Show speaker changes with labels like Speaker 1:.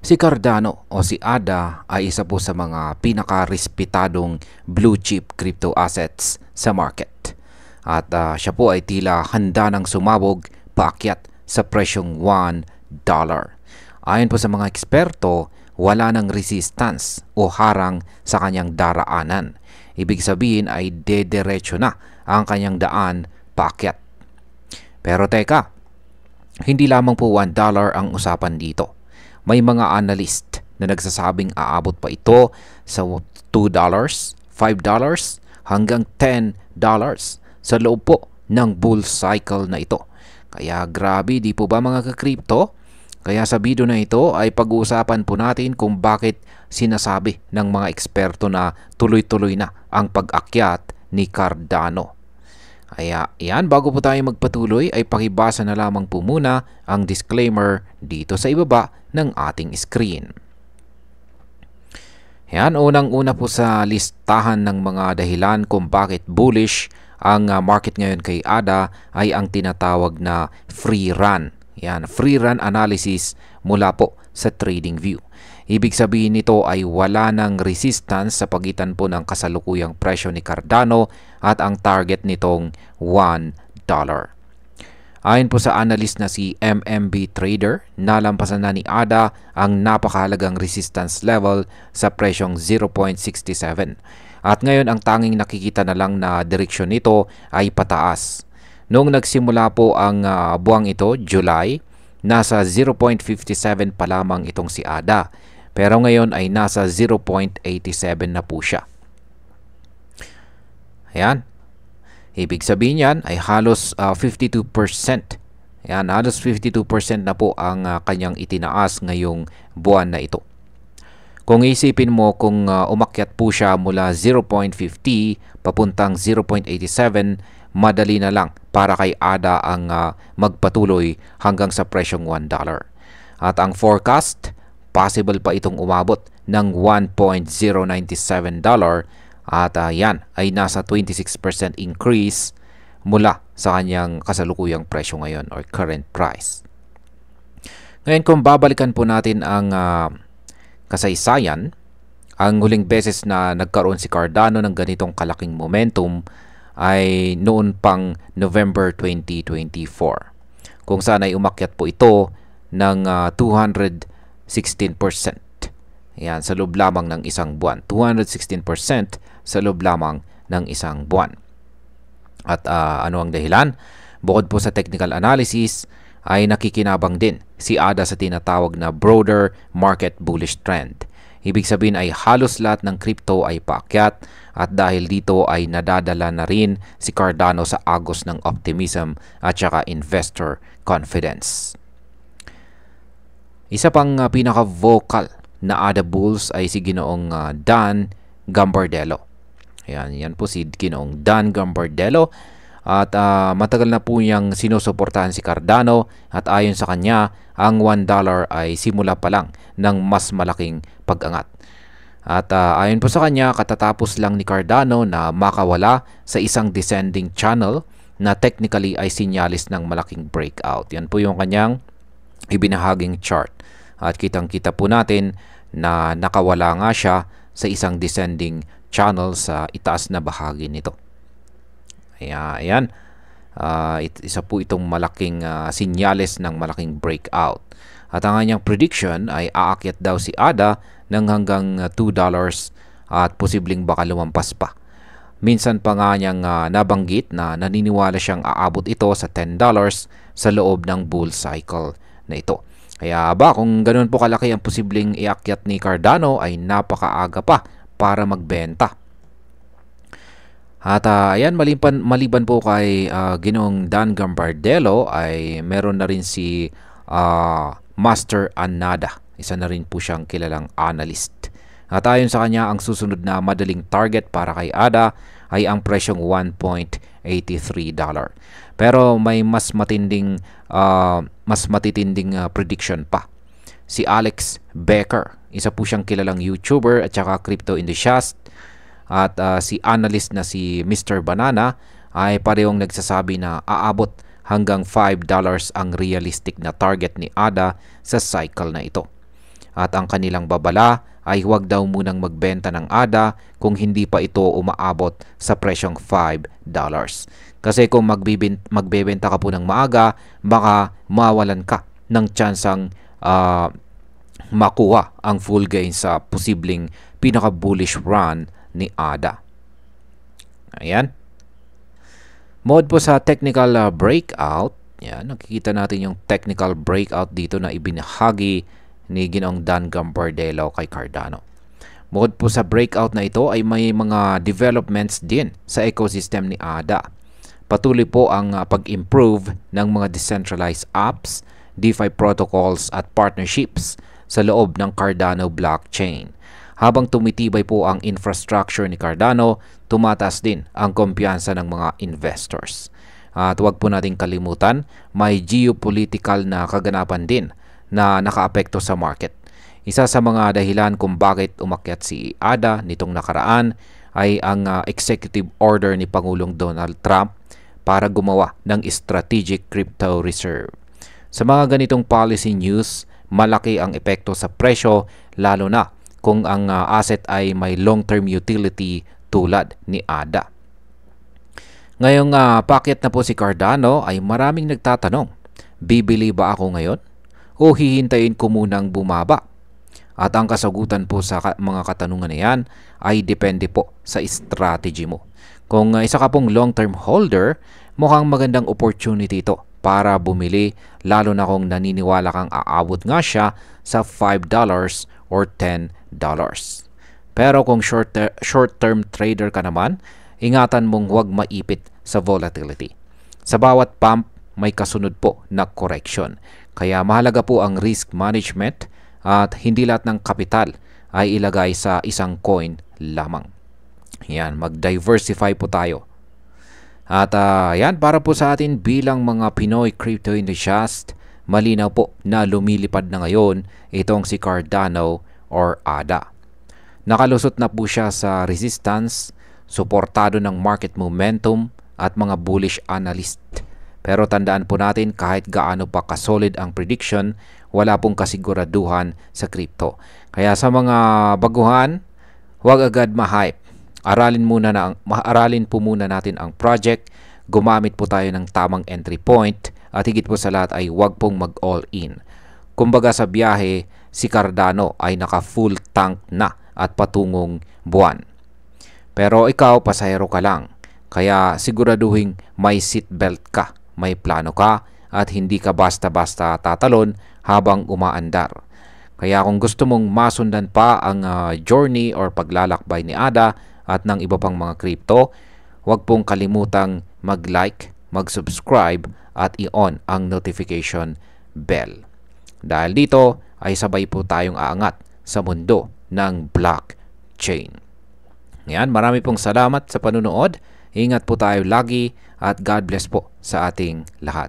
Speaker 1: Si Cardano o si ADA ay isa po sa mga pinaka-respetadong blue chip crypto assets sa market. At siya po ay tila handa ng sumabog paakyat sa presyong $1. Ayon po sa mga eksperto, wala ng resistance o harang sa kanyang daraanan. Ibig sabihin ay dederecho na ang kanyang daan paakyat. Pero teka, hindi lamang po $1 ang usapan dito. May mga analyst na nagsasabing aabot pa ito sa $2, $5 hanggang $10 sa loob po ng bull cycle na ito. Kaya grabe, di po ba mga ka-crypto? Kaya sa video na ito ay pag-uusapan po natin kung bakit sinasabi ng mga eksperto na tuloy-tuloy na ang pag-akyat ni Cardano. Kaya yan, bago po tayo magpatuloy ay pakibasa na lamang po muna ang disclaimer dito sa ibaba ng ating screen. Yan, unang-una po sa listahan ng mga dahilan kung bakit bullish ang market ngayon kay ADA ay ang tinatawag na free run. Yan, free run analysis mula po sa TradingView. Ibig sabihin nito ay wala ng resistance sa pagitan po ng kasalukuyang presyo ni Cardano at ang target nitong $1. Ayon po sa analyst na si MMB Trader, nalampasan na ni ADA ang napakahalagang resistance level sa presyong 0.67. At ngayon ang tanging nakikita na lang na direksyon nito ay pataas. Noong nagsimula po ang buwang ito, July, nasa 0.57 pa lamang itong si ADA. Pero ngayon ay nasa 0.87 na po siya. Ayan. Ibig sabihin yan ay halos 52%. Ayan, halos 52% na po ang kanyang itinaas ngayong buwan na ito. Kung isipin mo kung umakyat po siya mula 0.50 papuntang 0.87, madali na lang para kay ADA ang magpatuloy hanggang sa presyong $1. At ang forecast, possible pa itong umabot ng $1.097 at yan ay nasa 26% increase mula sa kanyang kasalukuyang presyo ngayon or current price. Ngayon kung babalikan po natin ang kasaysayan, ang huling beses na nagkaroon si Cardano ng ganitong kalaking momentum ay noon pang November 2024 kung saan ay umakyat po ito ng 216%. Yan, sa loob lamang ng isang buwan. 216% sa loob lamang ng isang buwan. At ano ang dahilan? Bukod po sa technical analysis, ay nakikinabang din si ADA sa tinatawag na broader market bullish trend. Ibig sabihin ay halos lahat ng crypto ay paakyat at dahil dito ay nadadala na rin si Cardano sa agos ng optimism at saka investor confidence. Isa pang pinaka-vocal na ADA bulls ay si Ginoong Dan Gambardella. Ayan, yan po si Ginoong Dan Gambardella. At matagal na po niyang sinusuportahan si Cardano at ayon sa kanya, ang $1 ay simula pa lang ng mas malaking pag-angat. At ayon po sa kanya, katatapos lang ni Cardano na makawala sa isang descending channel na technically ay sinyalis ng malaking breakout. Yan po yung kanyang ibinahaging chart. At kitang-kita po natin na nakawala nga siya sa isang descending channel sa itaas na bahagi nito. Ayan. Isa po itong malaking sinyales ng malaking breakout. At ang kanyang prediction ay aakyat daw si ADA ng hanggang $2 at posibleng baka lumampas pa. Minsan pa nga niyang nabanggit na naniniwala siyang aabot ito sa $10 sa loob ng bull cycle na ito. Kaya kung ganoon po kalaki ang posibleng iakyat ni Cardano ay napakaaga pa para magbenta. At ayan, maliban po kay Ginoong Dan Gambardella ay meron na rin si Master Anada. Isa na rin po siyang kilalang analyst. At ayon sa kanya, ang susunod na madaling target para kay ADA ay ang presyong $1.83. Pero may mas matitinding prediction pa. Si Alex Becker, isa po siyang kilalang YouTuber at saka crypto enthusiast. At si analyst na si Mr. Banana ay parehong nagsasabi na aabot hanggang $5 ang realistic na target ni ADA sa cycle na ito. at ang kanilang babala ay huwag daw munang magbenta ng ADA kung hindi pa ito umaabot sa presyong $5. Kasi kung magbebenta ka po ng maaga, baka mawalan ka ng tsansang makuha ang full gain sa posibleng pinaka-bullish run ni ADA. Ayan. Mode po sa technical breakout. Yan, nakikita natin yung technical breakout dito na ibinahagi ni Ginoong Dan Gambardella kay Cardano. Mode po sa breakout na ito ay may mga developments din sa ecosystem ni ADA. Patuloy po ang pag-improve ng mga decentralized apps, DeFi protocols at partnerships sa loob ng Cardano blockchain. Habang tumitibay po ang infrastructure ni Cardano, tumataas din ang kumpiyansa ng mga investors. At huwag po nating kalimutan, may geopolitical na kaganapan din na nakaapekto sa market. Isa sa mga dahilan kung bakit umakyat si ADA nitong nakaraan ay ang executive order ni Pangulong Donald Trump para gumawa ng strategic crypto reserve. Sa mga ganitong policy news, malaki ang epekto sa presyo lalo na kung ang asset ay may long-term utility tulad ni ADA. Ngayong packet na po si Cardano ay maraming nagtatanong, bibili ba ako ngayon o hihintayin ko munang bumaba? At ang kasagutan po sa mga katanungan na yan ay depende po sa strategy mo. Kung isa ka pong long-term holder, mukhang magandang opportunity ito para bumili lalo na kung naniniwala kang aabot nga siya sa $5 or $10. Pero kung short-term trader ka naman, ingatan mong huwag maipit sa volatility. Sa bawat pump, may kasunod po na correction. Kaya mahalaga po ang risk management at hindi lahat ng kapital ay ilagay sa isang coin lamang. Yan, mag-diversify po tayo. At yan, para po sa atin bilang mga Pinoy crypto enthusiast, malinaw po na lumilipad na ngayon itong si Cardano or ADA. Nakalusot na po siya sa resistance, suportado ng market momentum at mga bullish analyst. Pero tandaan po natin kahit gaano pa kasolid ang prediction, wala pong kasiguraduhan sa crypto. Kaya sa mga baguhan, huwag agad ma-hype. Aralin po muna natin ang project, gumamit po tayo ng tamang entry point at higit po sa lahat ay huwag pong mag-all in. Kumbaga sa biyahe, si Cardano ay naka-full tank na at patungong buwan. Pero ikaw, pasahero ka lang. Kaya siguraduhin may seatbelt ka, may plano ka at hindi ka basta-basta tatalon habang umaandar. Kaya kung gusto mong masundan pa ang journey or paglalakbay ni ADA at ng iba pang mga crypto, huwag pong kalimutang mag-like, mag-subscribe at i-on ang notification bell. Dahil dito ay sabay po tayong aangat sa mundo ng blockchain. Ngayon, marami pong salamat sa panunood. Ingat po tayo lagi at God bless po sa ating lahat.